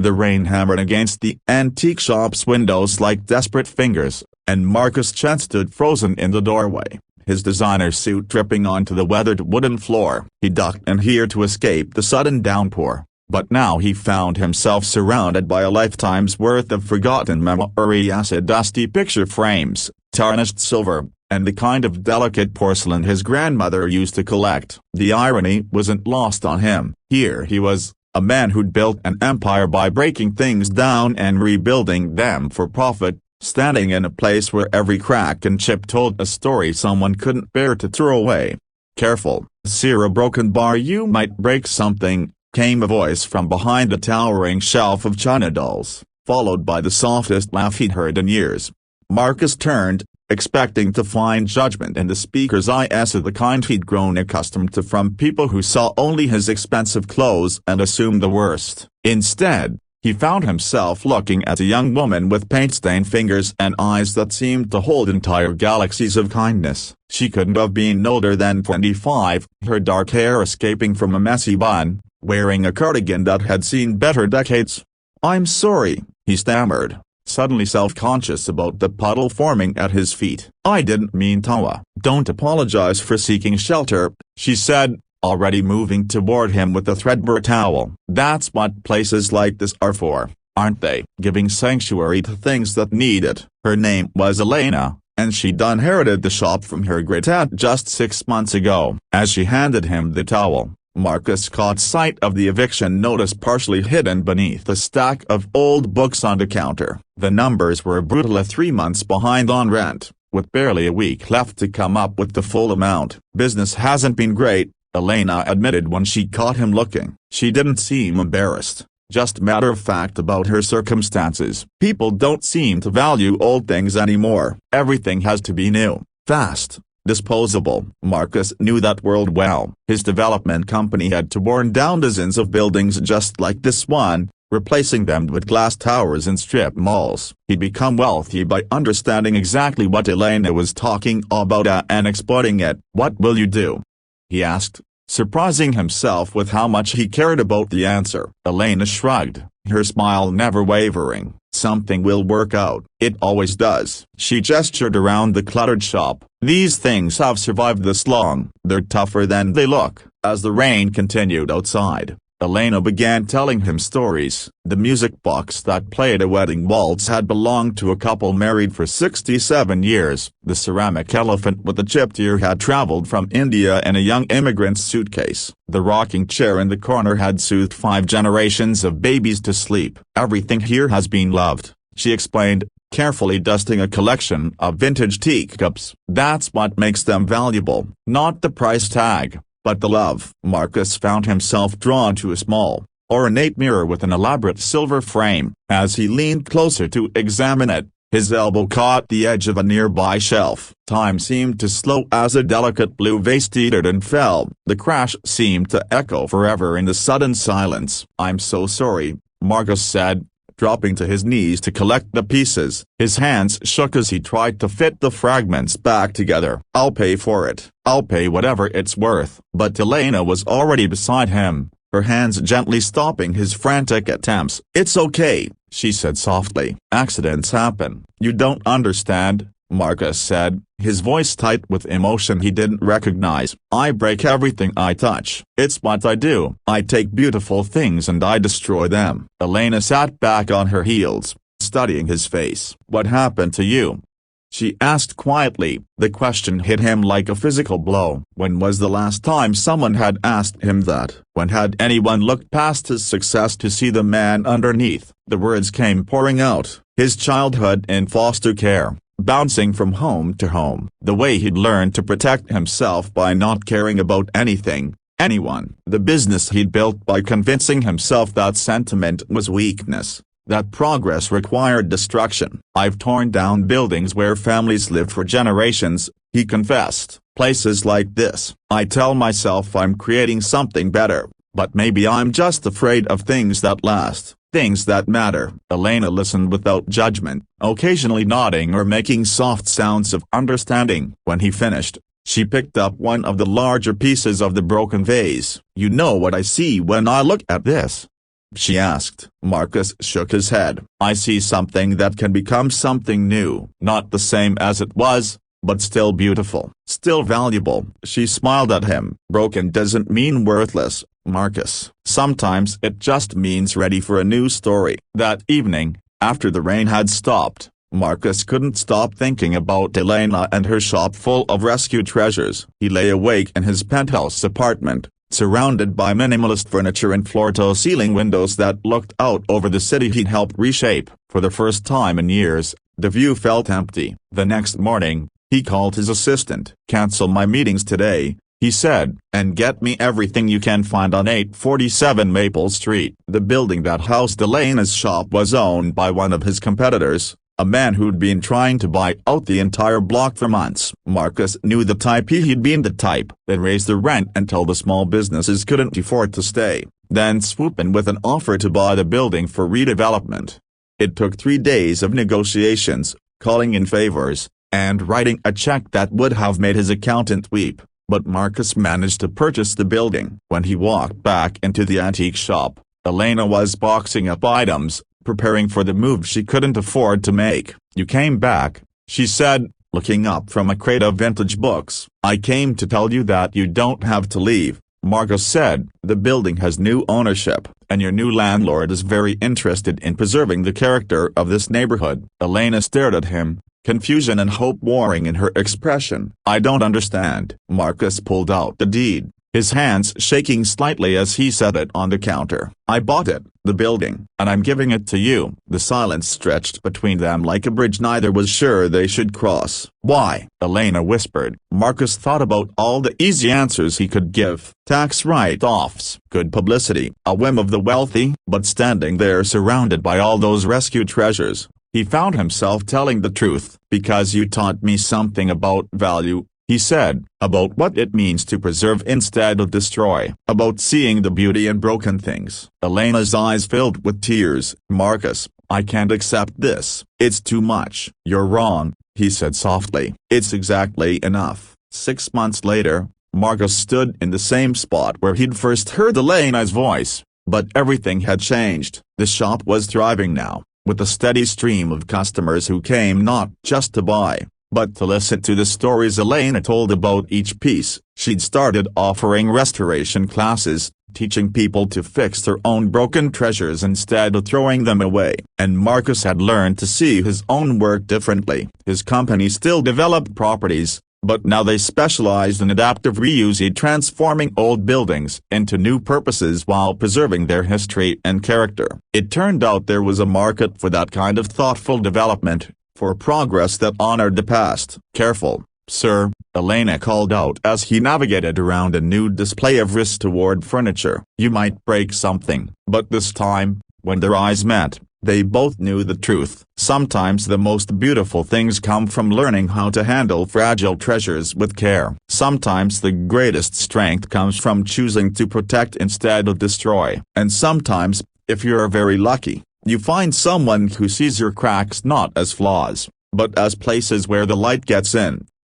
The rain hammered against the antique shop's windows like desperate fingers, and Marcus Chen stood frozen in the doorway, his designer suit dripping onto the weathered wooden floor. He ducked in here to escape the sudden downpour, but now he found himself surrounded by a lifetime's worth of forgotten memories: dusty picture frames, tarnished silver, and the kind of delicate porcelain his grandmother used to collect. The irony wasn't lost on him. Here he was, a man who'd built an empire by breaking things down and rebuilding them for profit, standing in a place where every crack and chip told a story someone couldn't bear to throw away. "Careful, sir, a broken bar, you might break something," came a voice from behind a towering shelf of china dolls, followed by the softest laugh he'd heard in years. Marcus turned, expecting to find judgment in the speaker's eyes, of the kind he'd grown accustomed to from people who saw only his expensive clothes and assumed the worst. Instead, he found himself looking at a young woman with paint-stained fingers and eyes that seemed to hold entire galaxies of kindness. She couldn't have been older than 25, her dark hair escaping from a messy bun, wearing a cardigan that had seen better decades. "I'm sorry," he stammered, suddenly self-conscious about the puddle forming at his feet. "I didn't mean to." "Don't apologize for seeking shelter," she said, already moving toward him with a threadbare towel. "That's what places like this are for, aren't they? Giving sanctuary to things that need it." Her name was Elena, and she'd inherited the shop from her great-aunt just 6 months ago. As she handed him the towel, Marcus caught sight of the eviction notice partially hidden beneath a stack of old books on the counter. The numbers were brutal: 3 months behind on rent, with barely a week left to come up with the full amount. "Business hasn't been great," Elena admitted when she caught him looking. She didn't seem embarrassed, just matter-of-fact about her circumstances. "People don't seem to value old things anymore. Everything has to be new, fast, disposable." Marcus knew that world well. His development company had torn down dozens of buildings just like this one, replacing them with glass towers in strip malls. He'd become wealthy by understanding exactly what Elena was talking about and exploiting it. "What will you do?" he asked, surprising himself with how much he cared about the answer. Elena shrugged, her smile never wavering. "Something will work out. It always does." She gestured around the cluttered shop. "These things have survived this long. They're tougher than they look." As the rain continued outside, Elena began telling him stories. The music box that played a wedding waltz had belonged to a couple married for 67 years. The ceramic elephant with the chipped ear had traveled from India in a young immigrant's suitcase. The rocking chair in the corner had soothed 5 generations of babies to sleep. "Everything here has been loved," she explained, carefully dusting a collection of vintage teacups. "That's what makes them valuable, not the price tag, but the love." Marcus found himself drawn to a small, ornate mirror with an elaborate silver frame. As he leaned closer to examine it, his elbow caught the edge of a nearby shelf. Time seemed to slow as a delicate blue vase teetered and fell. The crash seemed to echo forever in the sudden silence. "I'm so sorry," Marcus said, dropping to his knees to collect the pieces. His hands shook as he tried to fit the fragments back together. "I'll pay for it. I'll pay whatever it's worth." But Elena was already beside him, her hands gently stopping his frantic attempts. "It's okay," she said softly. "Accidents happen." "You don't understand," Marcus said, his voice tight with emotion he didn't recognize. "I break everything I touch. It's what I do. I take beautiful things and I destroy them." Elena sat back on her heels, studying his face. "What happened to you?" she asked quietly. The question hit him like a physical blow. When was the last time someone had asked him that? When had anyone looked past his success to see the man underneath? The words came pouring out. His childhood in foster care, bouncing from home to home. The way he'd learned to protect himself by not caring about anything, anyone. The business he'd built by convincing himself that sentiment was weakness, that progress required destruction. "I've torn down buildings where families lived for generations," he confessed. "Places like this. I tell myself I'm creating something better, but maybe I'm just afraid of things that last. Things that matter." Elena listened without judgment, occasionally nodding or making soft sounds of understanding. When he finished, she picked up one of the larger pieces of the broken vase. "You know what I see when I look at this?" she asked. Marcus shook his head. I see something that can become something new. Not the same as it was, but still beautiful. Still valuable. She smiled at him. Broken doesn't mean worthless, Marcus. Sometimes it just means ready for a new story. That evening, after the rain had stopped, Marcus couldn't stop thinking about Elena and her shop full of rescued treasures. He lay awake in his penthouse apartment, surrounded by minimalist furniture and floor-to-ceiling windows that looked out over the city he'd helped reshape. For the first time in years, the view felt empty. The next morning, he called his assistant. Cancel my meetings today, he said, and get me everything you can find on 847 Maple Street. The building that housed Elena's shop was owned by one of his competitors, a man who'd been trying to buy out the entire block for months. Marcus knew the type. He'd been the type that raised the rent until the small businesses couldn't afford to stay, then swoop in with an offer to buy the building for redevelopment. It took 3 days of negotiations, calling in favors, and writing a check that would have made his accountant weep, but Marcus managed to purchase the building. When he walked back into the antique shop, Elena was boxing up items, preparing for the move she couldn't afford to make. You came back, she said, looking up from a crate of vintage books. I came to tell you that you don't have to leave, Marcus said. The building has new ownership, and your new landlord is very interested in preserving the character of this neighborhood. Elena stared at him, confusion and hope warring in her expression. I don't understand. Marcus pulled out the deed, his hands shaking slightly as he set it on the counter. I bought it, the building, and I'm giving it to you. The silence stretched between them like a bridge neither was sure they should cross. Why? Elena whispered. Marcus thought about all the easy answers he could give. Tax write-offs, good publicity, a whim of the wealthy. But standing there surrounded by all those rescued treasures, he found himself telling the truth. Because you taught me something about value, he said, about what it means to preserve instead of destroy, about seeing the beauty in broken things. Elena's eyes filled with tears. Marcus, I can't accept this. It's too much. You're wrong, he said softly. It's exactly enough. 6 months later, Marcus stood in the same spot where he'd first heard Elena's voice, but everything had changed. The shop was thriving now, with a steady stream of customers who came not just to buy, but to listen to the stories Elena told about each piece. She'd started offering restoration classes, teaching people to fix their own broken treasures instead of throwing them away. And Marcus had learned to see his own work differently. His company still developed properties, but now they specialized in adaptive reuse, transforming old buildings into new purposes while preserving their history and character. It turned out there was a market for that kind of thoughtful development, for progress that honored the past. Careful, sir, Elena called out as he navigated around a new display of restored furniture. You might break something. But this time, when their eyes met, they both knew the truth. Sometimes the most beautiful things come from learning how to handle fragile treasures with care. Sometimes the greatest strength comes from choosing to protect instead of destroy. And sometimes, if you're very lucky, you find someone who sees your cracks not as flaws, but as places where the light gets in.